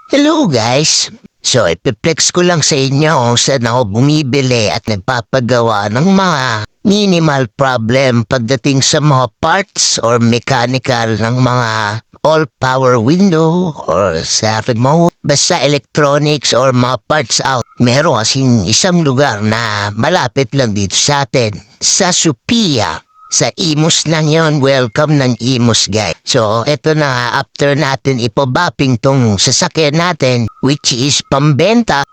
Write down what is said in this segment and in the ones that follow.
Hello guys! So ipiplex ko lang sa inyo kung saan ako bumibili at nagpapagawa ng mga minimal problem pagdating sa mga parts or mechanical ng mga all-power window or sa remote. Basta electronics or mga parts out. Meron kasing isang lugar na malapit lang dito sa atin, sa Sophia. Sa Imus lang yon, welcome ng Imus guys. So, eto na after natin ipabapping tong sasakyan natin, which is pambenta,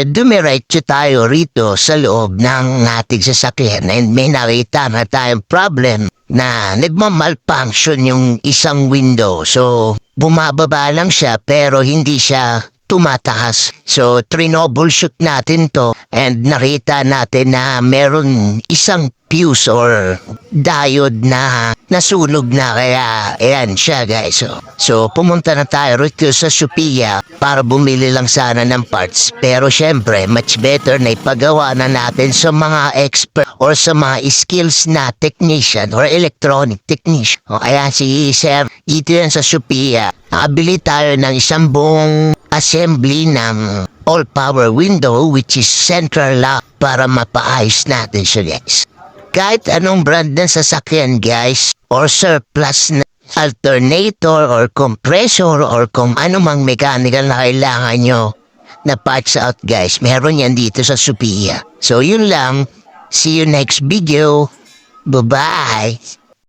dumiretso tayo rito sa loob ng ating sasakyan and may nakita na tayong problem na nagmamalfunction yung isang window. So, bumababa lang siya pero hindi siya tumataas. So, troubleshoot natin to and nakita natin na meron isang fuse or diode na nasunog na kaya ayan siya guys. So pumunta na tayo rito sa Sophia para bumili lang sana ng parts. Pero syempre, much better na ipagawa na natin sa mga expert or sa mga skills na technician or electronic technician. O kaya si Sir, dito yan sa Sophia. Nakabili tayo ng isang buong assembly ng all-power window which is central lock para mapaayos natin siya guys. Kahit anong brand ng sasakyan guys, or surplus na alternator or compressor or kung anumang mechanical na kailangan nyo na parts out guys, meron yan dito sa Sophia. So yun lang, see you next video, bye bye!